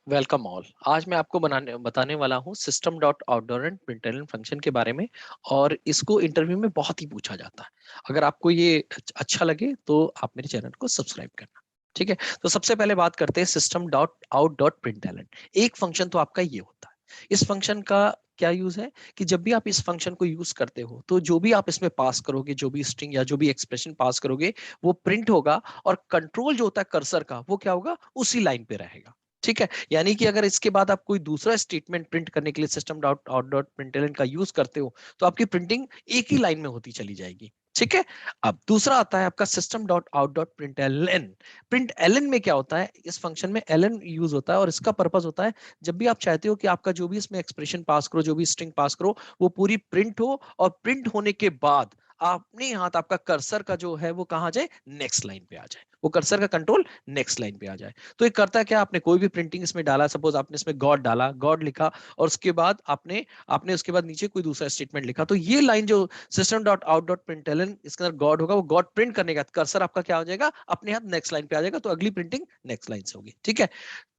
Welcome all. आज मैं आपको बताने वाला हूँ system dot outdoor and println function के बारे में। और इसको इंटरव्यू में बहुत ही पूछा जाता है। अगर आपको ये अच्छा लगे तो आप मेरे चैनल को सब्सक्राइब करना। ठीक है, तो सबसे पहले बात करते हैं system dot out dot println. एक फंक्शन तो आपका ये होता है। इस फंक्शन का क्या यूज है कि जब भी आप इस फंक्शन को यूज करते हो तो जो भी आप इसमें पास करोगे, जो भी स्ट्रिंग या जो भी एक्सप्रेशन पास करोगे, वो प्रिंट होगा। और कंट्रोल जो होता है कर्सर का, वो क्या होगा, उसी लाइन पे रहेगा। ठीक है, यानी कि अगर इसके बाद आप कोई दूसरा स्टेटमेंट प्रिंट करने के लिए system dot out dot println का यूज करते हो तो आपकी प्रिंटिंग एक ही लाइन में होती चली जाएगी। ठीक है, अब दूसरा आता है आपका system dot out dot println. Println में क्या होता है, इस फंक्शन में एलन यूज होता है और इसका पर्पस होता है जब भी आप चाहते हो कि आपका जो भी इसमें एक्सप्रेशन पास करो, जो भी स्ट्रिंग पास करो, वो पूरी प्रिंट हो। और प्रिंट होने के बाद अपने हाथ आपका कर्सर का जो है वो कहां जाए, नेक्स्ट लाइन पे आ जाए। वो कर्सर का कंट्रोल नेक्स्ट लाइन पे आ जाए। तो ये करता है क्या, आपने कोई भी प्रिंटिंग इसमें डाला, सपोज आपने इसमें गॉड डाला, गॉड लिखा, और उसके बाद आपने आपने उसके बाद नीचे कोई दूसरा स्टेटमेंट लिखा, तो ये लाइन जो system dot out dot println, इसके अंदर गॉड होगा, वो गॉड प्रिंट करने का कर्सर आपका क्या हो जाएगा, अपने हाथ नेक्स्ट लाइन पे आ जाएगा। तो अगली प्रिंटिंग नेक्स्ट लाइन से होगी। ठीक है,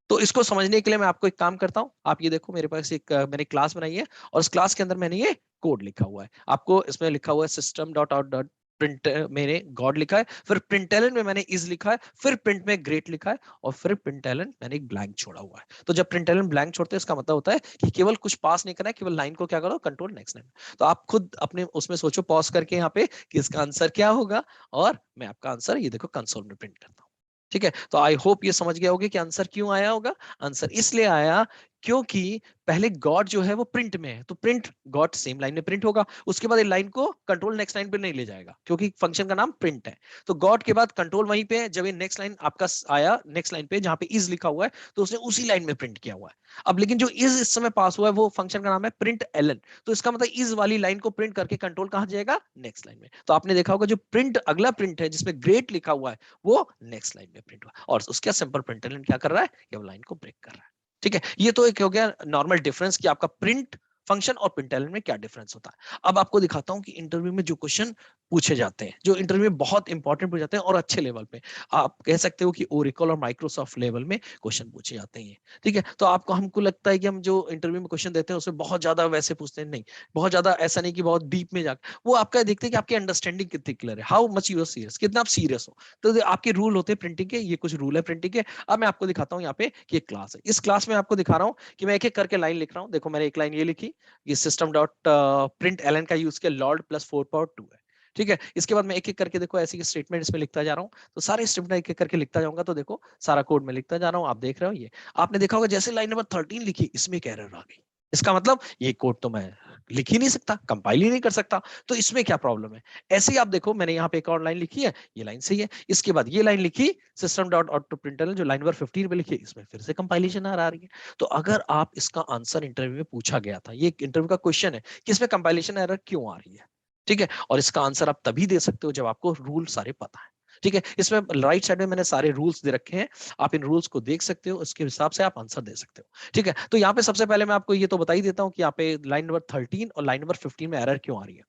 तो इसको समझने के लिए मैं आपको एक काम करता हूं। आप ये देखो, मेरे पास एक मैंने क्लास बनाई है और उस क्लास के अंदर मैंने ये कोड लिखा हुआ है। आपको इसमें लिखा हुआ है system dot out dot print, मैंने गॉड लिखा है, फिर प्रिंटेलन में मैंने इज लिखा है, फिर प्रिंट में ग्रेट लिखा है, और फिर प्रिंटेलन मैंने एक ब्लैंक छोड़ा हुआ है। तो जब प्रिंटेलन ब्लैंक छोड़ते हैं, इसका मतलब होता है कि केवल कुछ पास नहीं करना है, केवल लाइन को क्या करो, कंट्रोल नेक्स्ट लाइन। तो आप खुद अपने उसमें सोचो, पॉज करके यहाँ पे, कि इसका आंसर क्या होगा। और मैं आपका आंसर ये देखो कंसोल में प्रिंट करता हूँ। ठीक है, तो आई होप ये समझ गया होगा कि आंसर क्यों आया होगा। आंसर इसलिए आया क्योंकि पहले गॉड जो है वो प्रिंट में है, तो प्रिंट गॉड सेम लाइन में प्रिंट होगा, उसके बाद लाइन को कंट्रोल नेक्स्ट लाइन पे नहीं ले जाएगा क्योंकि फंक्शन का नाम प्रिंट है। तो गॉड के बाद कंट्रोल वहीं पे है, जब ये नेक्स्ट लाइन आपका आया, नेक्स्ट लाइन पे जहां पे इज लिखा हुआ है, तो उसने उसी लाइन में प्रिंट किया हुआ है। अब लेकिन जो इज इस समय पास हुआ है, वो फंक्शन का नाम है प्रिंट एलन। तो इसका मतलब इज वाली लाइन को प्रिंट करके कंट्रोल कहां जाएगा, नेक्स्ट लाइन में। तो आपने देखा होगा जो प्रिंट अगला प्रिंट है जिसमें ग्रेट लिखा हुआ है, वो नेक्स्ट लाइन में प्रिंट हुआ, और उसका सिंपल प्रिंट एलन क्या कर रहा है, ये लाइन को ब्रेक कर रहा है। ठीक है, ये तो एक हो गया नॉर्मल डिफरेंस कि आपका प्रिंट फंक्शन और प्रिंटलन में क्या डिफरेंस होता है। अब आपको दिखाता हूं कि इंटरव्यू में जो क्वेश्चन पूछे जाते हैं, जो इंटरव्यू में बहुत इंपॉर्टेंट पूछे जाते हैं और अच्छे लेवल पे, आप कह सकते हो कि ओरेकल और माइक्रोसॉफ्ट लेवल में क्वेश्चन पूछे जाते हैं। ठीक है, तो आपको हमको लगता है कि हम जो इंटरव्यू में क्वेश्चन देते हैं उसमें बहुत ज्यादा वैसे पूछते हैं, नहीं, बहुत ज्यादा ऐसा नहीं कि बहुत डीप में जाकर, वो आपका देखते हैं कि आपकी अंडरस्टैंडिंग कितनी क्लियर है, how much you are serious, कितना आप सीरियस हो। तो आपके रूल होते हैं प्रिंटिंग के, ये कुछ रूल है प्रिंटिंग के। अब मैं आपको दिखाता हूँ यहाँ पे कि एक क्लास है, इस क्लास में आपको दिखा रहा हूँ कि मैं एक एक करके लाइन लिख रहा हूँ। देखो, मैंने एक लाइन ये लिखी, ये सिस्टम डॉट प्रिंट एलन का यूज किया, लॉर्ड प्लस 4 पावर 2 है। ठीक है, इसके बाद मैं एक एक करके देखो ऐसी स्टेटमेंट इसमें लिखता जा रहा हूँ। तो सारे स्टेटमेंट एक एक करके लिखता जाऊंगा, तो देखो सारा कोड में लिखता जा रहा हूँ, आप देख रहे हो। ये आपने देखा होगा, जैसे लाइन नंबर 13 लिखी, इसमें एक एरर आ गई। इसका मतलब ये कोड तो मैं लिख ही नहीं सकता, कंपाइल ही नहीं कर सकता, तो इसमें क्या प्रॉब्लम है। ऐसे ही आप देखो, मैंने यहाँ पे एक और लाइन लिखी है, ये लाइन सही है। इसके बाद ये लाइन लिखी, सिस्टम डॉट ऑटो प्रिंटर जो लाइन नंबर 15 पे लिखी, इसमें फिर से कंपाइलेशन आ रही है। तो अगर आप इसका आंसर इंटरव्यू में पूछा गया था, ये इंटरव्यू का क्वेश्चन है कि इसमें कंपाइलेशन एरर क्यों आ रही है। ठीक है, और इसका आंसर आप तभी दे सकते हो जब आपको रूल सारे पता है। ठीक है, इसमें राइट साइड में मैंने सारे रूल्स दे रखे हैं, आप इन रूल्स को देख सकते हो, उसके हिसाब से आप आंसर दे सकते हो। ठीक है, तो यहाँ पे सबसे पहले मैं आपको ये तो बता ही देता हूँ कि यहाँ पे लाइन नंबर 13 और लाइन नंबर 15 में एरर क्यों आ रही है।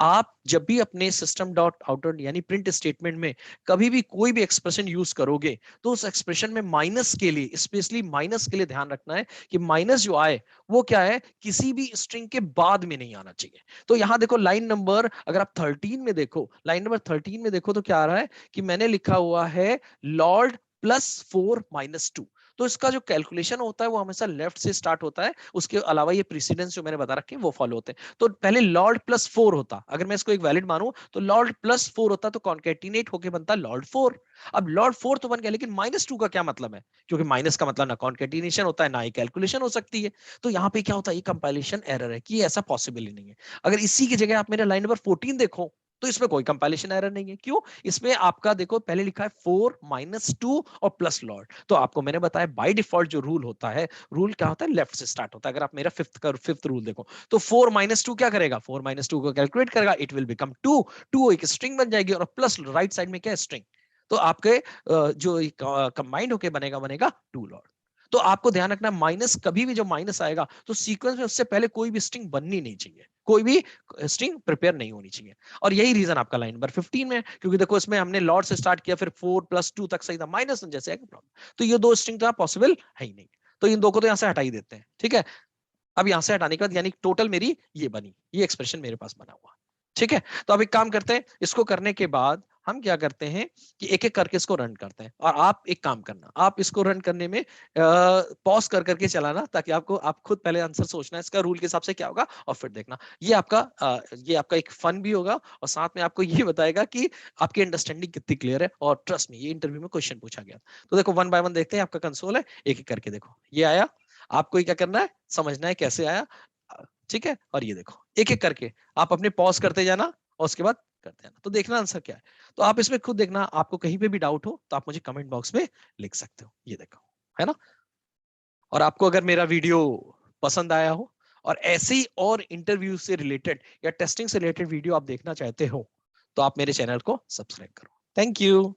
आप जब भी अपने सिस्टम डॉट आउट यानी प्रिंट स्टेटमेंट में कभी भी कोई भी एक्सप्रेशन यूज करोगे, तो उस एक्सप्रेशन में माइनस के लिए, स्पेशली माइनस के लिए ध्यान रखना है कि माइनस जो आए वो क्या है, किसी भी स्ट्रिंग के बाद में नहीं आना चाहिए। तो यहां देखो, लाइन नंबर अगर आप 13 में देखो, लाइन नंबर 13 में देखो, तो क्या आ रहा है कि मैंने लिखा हुआ है लॉर्ड +4 - 2। तो इसका जो कैलकुलेशन होता है वो हमेशा लेफ्ट से स्टार्ट होता है, उसके अलावा ये प्रीसीडेंस जो मैंने बता रखे हैं वो फॉलो होते हैं। तो पहले लॉर्ड +4 होता, अगर मैं इसको एक वैलिड मानूं तो लॉर्ड +4 होता, तो कॉन्केटिनेट होके बनता लॉर्ड 4। अब लॉर्ड 4 तो बन गया, लेकिन -2 का क्या मतलब है, क्योंकि माइनस का मतलब ना कॉन्केटिनेशन होता है, ना ही कैलकुलेशन हो सकती है। तो यहाँ पे क्या होता है, ये कंपाइलेशन एरर है कि ऐसा पॉसिबल ही नहीं है। अगर इसी की जगह आप मेरे लाइन नंबर 14 देखो, तो इसमें कोई कंपाइलेशन एरर नहीं है। क्यों, इसमें आपका देखो पहले लिखा है 4 - 2 और प्लस लॉर्ड। तो आपको मैंने बताया बाय डिफॉल्ट जो रूल होता है, रूल क्या होता है, लेफ्ट से स्टार्ट होता है। अगर आप मेरा फिफ्थ रूल देखो, तो 4 - 2 क्या करेगा, 4 - 2 को कैलकुलेट करेगा, इट विल बिकम 2। 2 एक स्ट्रिंग बन जाएगी, और प्लस राइट साइड में क्या है, स्ट्रिंग। तो आपके जो कंबाइंड होके बनेगा बनेगा 2 लॉर्ड। तो आपको ध्यान रखना, माइनस कभी भी जब माइनस आएगा तो सीक्वेंस में उससे पहले कोई भी स्ट्रिंग बननी नहीं चाहिए, कोई भी स्ट्रिंग प्रिपेयर नहीं होनी चाहिए। और यही रीजन आपका लाइन नंबर 15 में है, क्योंकि देखो इसमें हमने लॉर्ड से स्टार्ट किया, फिर 4 + 2 तक सही था, माइनस जैसे प्रॉब्लम। तो ये दो स्ट्रिंग तो पॉसिबल है ही नहीं। तो इन दो को तो यहाँ से हटा ही देते हैं, ठीक है। अब यहां से हटाने के बाद यानी टोटल मेरी ये बनी, ये एक्सप्रेशन मेरे पास बना हुआ, ठीक है। तो अब एक काम करते हैं, इसको करने के बाद हम क्या करते हैं कि एक एक करके इसको रन करते हैं। और आप एक काम करना, आप इसको रन करने में पॉज कर करके चलाना, ताकि आपको आप खुद पहले आंसर सोचना इसका रूल के हिसाब से क्या होगा और फिर देखना। ये आपका एक फन भी होगा और साथ में आपको ये बताएगा कि आपकी अंडरस्टैंडिंग कितनी क्लियर है। और ट्रस्ट में ये इंटरव्यू में क्वेश्चन पूछा गया। तो देखो वन बाय वन देखते हैं, आपका कंसोल है, एक एक करके देखो। ये आया, आपको क्या करना है, समझना है कैसे आया, ठीक है। और ये देखो एक एक करके आप अपने पॉज करते जाना और उसके बाद करते जाना, तो देखना आंसर क्या है। तो आप इसमें खुद देखना, आपको कहीं पे भी डाउट हो तो आप मुझे कमेंट बॉक्स में लिख सकते हो। ये देखो, है ना। और आपको अगर मेरा वीडियो पसंद आया हो और ऐसे ही और इंटरव्यू से रिलेटेड या टेस्टिंग से रिलेटेड वीडियो आप देखना चाहते हो, तो आप मेरे चैनल को सब्सक्राइब करो। Thank you.